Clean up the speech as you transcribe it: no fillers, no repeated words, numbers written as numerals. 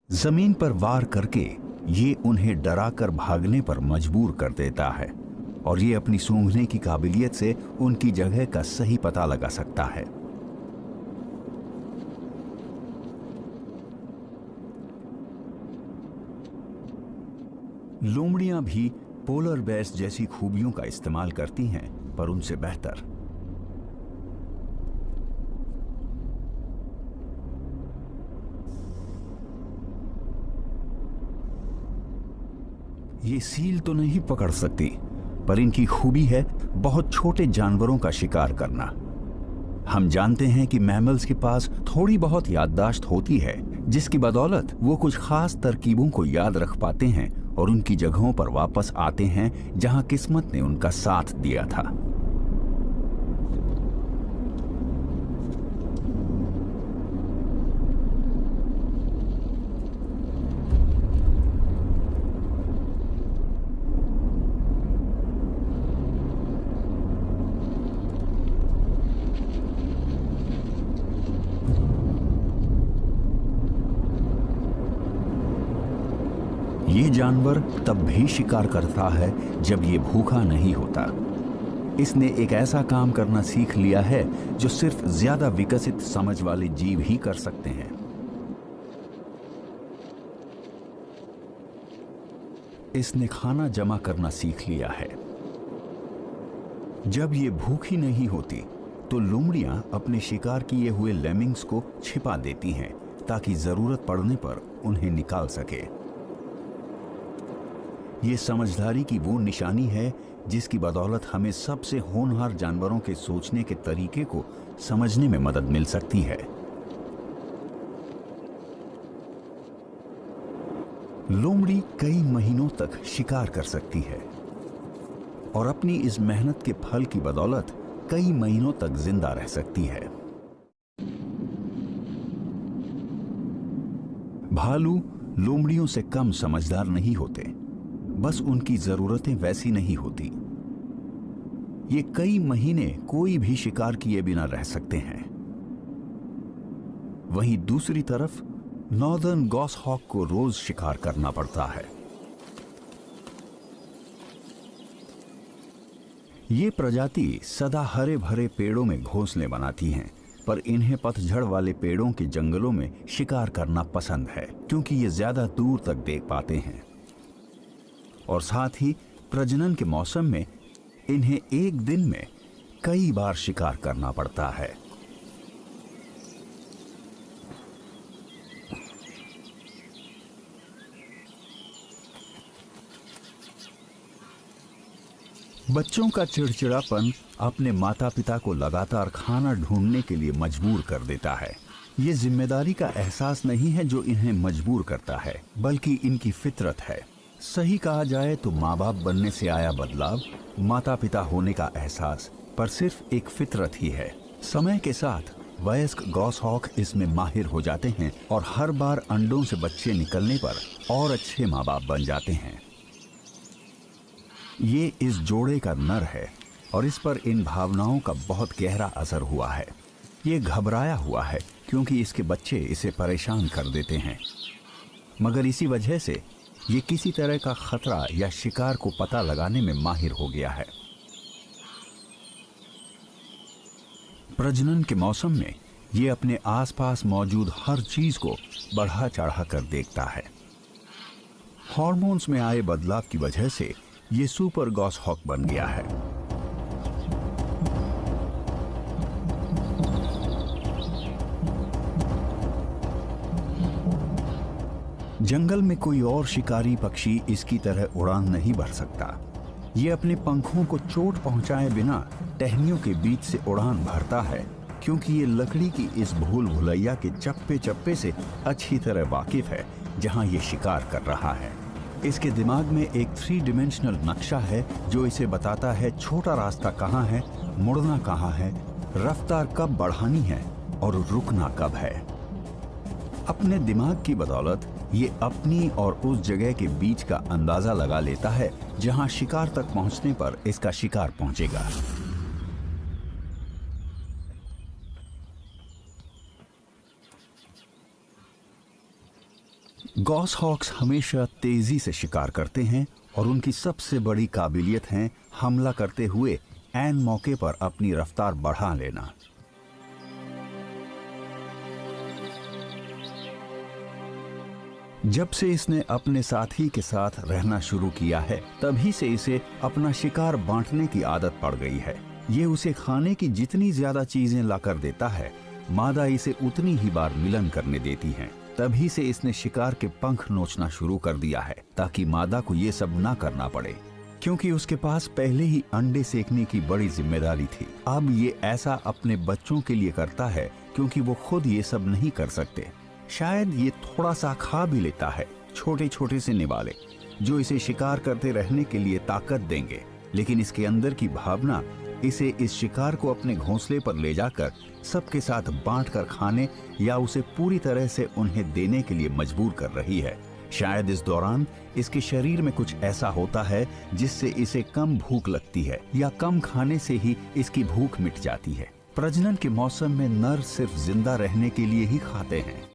जमीन पर वार करके ये उन्हें डराकर भागने पर मजबूर कर देता है और ये अपनी सूंघने की काबिलियत से उनकी जगह का सही पता लगा सकता है। लोमड़ियां भी पोलर बेयर्स जैसी खूबियों का इस्तेमाल करती हैं, पर उनसे बेहतर। ये सील तो नहीं पकड़ सकती, पर इनकी खूबी है बहुत छोटे जानवरों का शिकार करना। हम जानते हैं कि मैमल्स के पास थोड़ी बहुत याददाश्त होती है, जिसकी बदौलत वो कुछ खास तरकीबों को याद रख पाते हैं और उनकी जगहों पर वापस आते हैं जहां किस्मत ने उनका साथ दिया था। ये जानवर तब भी शिकार करता है जब ये भूखा नहीं होता। इसने एक ऐसा काम करना सीख लिया है जो सिर्फ ज्यादा विकसित समझ वाले जीव ही कर सकते हैं। इसने खाना जमा करना सीख लिया है। जब ये भूखी नहीं होती तो लोमड़ियां अपने शिकार किए हुए लेमिंग्स को छिपा देती हैं ताकि जरूरत पड़ने पर उन्हें निकाल सके। ये समझदारी की वो निशानी है जिसकी बदौलत हमें सबसे होनहार जानवरों के सोचने के तरीके को समझने में मदद मिल सकती है। लोमड़ी कई महीनों तक शिकार कर सकती है और अपनी इस मेहनत के फल की बदौलत कई महीनों तक जिंदा रह सकती है। भालू लोमड़ियों से कम समझदार नहीं होते, बस उनकी जरूरतें वैसी नहीं होती। ये कई महीने कोई भी शिकार किए बिना रह सकते हैं। वहीं दूसरी तरफ नॉर्दर्न गॉसहॉक को रोज शिकार करना पड़ता है। ये प्रजाति सदा हरे भरे पेड़ों में घोंसले बनाती हैं, पर इन्हें पतझड़ वाले पेड़ों के जंगलों में शिकार करना पसंद है क्योंकि ये ज्यादा दूर तक देख पाते हैं और साथ ही प्रजनन के मौसम में इन्हें एक दिन में कई बार शिकार करना पड़ता है। बच्चों का चिड़चिड़ापन अपने माता पिता को लगातार खाना ढूंढने के लिए मजबूर कर देता है। ये जिम्मेदारी का एहसास नहीं है जो इन्हें मजबूर करता है, बल्कि इनकी फितरत है। सही कहा जाए तो माँ बाप बनने से आया बदलाव माता पिता होने का एहसास पर सिर्फ एक फितरत ही है। समय के साथ वयस्क गॉसहॉक इसमें माहिर हो जाते हैं और हर बार अंडों से बच्चे निकलने पर और अच्छे माँ बाप बन जाते हैं। ये इस जोड़े का नर है और इस पर इन भावनाओं का बहुत गहरा असर हुआ है। ये घबराया हुआ है क्योंकि इसके बच्चे इसे परेशान कर देते हैं, मगर इसी वजह से ये किसी तरह का खतरा या शिकार को पता लगाने में माहिर हो गया है। प्रजनन के मौसम में ये अपने आसपास मौजूद हर चीज को बढ़ा चढ़ा कर देखता है। हार्मोन्स में आए बदलाव की वजह से ये सुपर गॉसहॉक बन गया है। जंगल में कोई और शिकारी पक्षी इसकी तरह उड़ान नहीं भर सकता। ये अपने पंखों को चोट पहुंचाए बिना टहनियों के बीच से उड़ान भरता है क्योंकि ये लकड़ी की इस भूल भुलैया के चप्पे चप्पे से अच्छी तरह वाकिफ है जहां ये शिकार कर रहा है। इसके दिमाग में एक 3 डायमेंशनल नक्शा है जो इसे बताता है छोटा रास्ता कहाँ है, मुड़ना कहाँ है, रफ्तार कब बढ़ानी है और रुकना कब है। अपने दिमाग की बदौलत ये अपनी और उस जगह के बीच का अंदाजा लगा लेता है जहां शिकार तक पहुंचने पर इसका शिकार पहुंचेगा। गॉसहॉक्स हमेशा तेजी से शिकार करते हैं और उनकी सबसे बड़ी काबिलियत है हमला करते हुए ऐन मौके पर अपनी रफ्तार बढ़ा लेना। जब से इसने अपने साथी के साथ रहना शुरू किया है, तभी से इसे अपना शिकार बांटने की आदत पड़ गई है। ये उसे खाने की जितनी ज्यादा चीजें लाकर देता है, मादा इसे उतनी ही बार मिलन करने देती है। तभी से इसने शिकार के पंख नोचना शुरू कर दिया है, ताकि मादा को ये सब ना करना पड़े, क्योंकि उसके पास पहले ही अंडे सेकने की बड़ी जिम्मेदारी थी। अब ये ऐसा अपने बच्चों के लिए करता है, क्योंकि वो खुद ये सब नहीं कर सकते। शायद ये थोड़ा सा खा भी लेता है, छोटे छोटे से निवाले, जो इसे शिकार करते रहने के लिए ताकत देंगे। लेकिन इसके अंदर की भावना इसे इस शिकार को अपने घोंसले पर ले जाकर सबके साथ बांटकर खाने या उसे पूरी तरह से उन्हें देने के लिए मजबूर कर रही है। शायद इस दौरान इसके शरीर में कुछ ऐसा होता है जिससे इसे कम भूख लगती है, या कम खाने से ही इसकी भूख मिट जाती है। प्रजनन के मौसम में नर सिर्फ जिंदा रहने के लिए ही खाते हैं।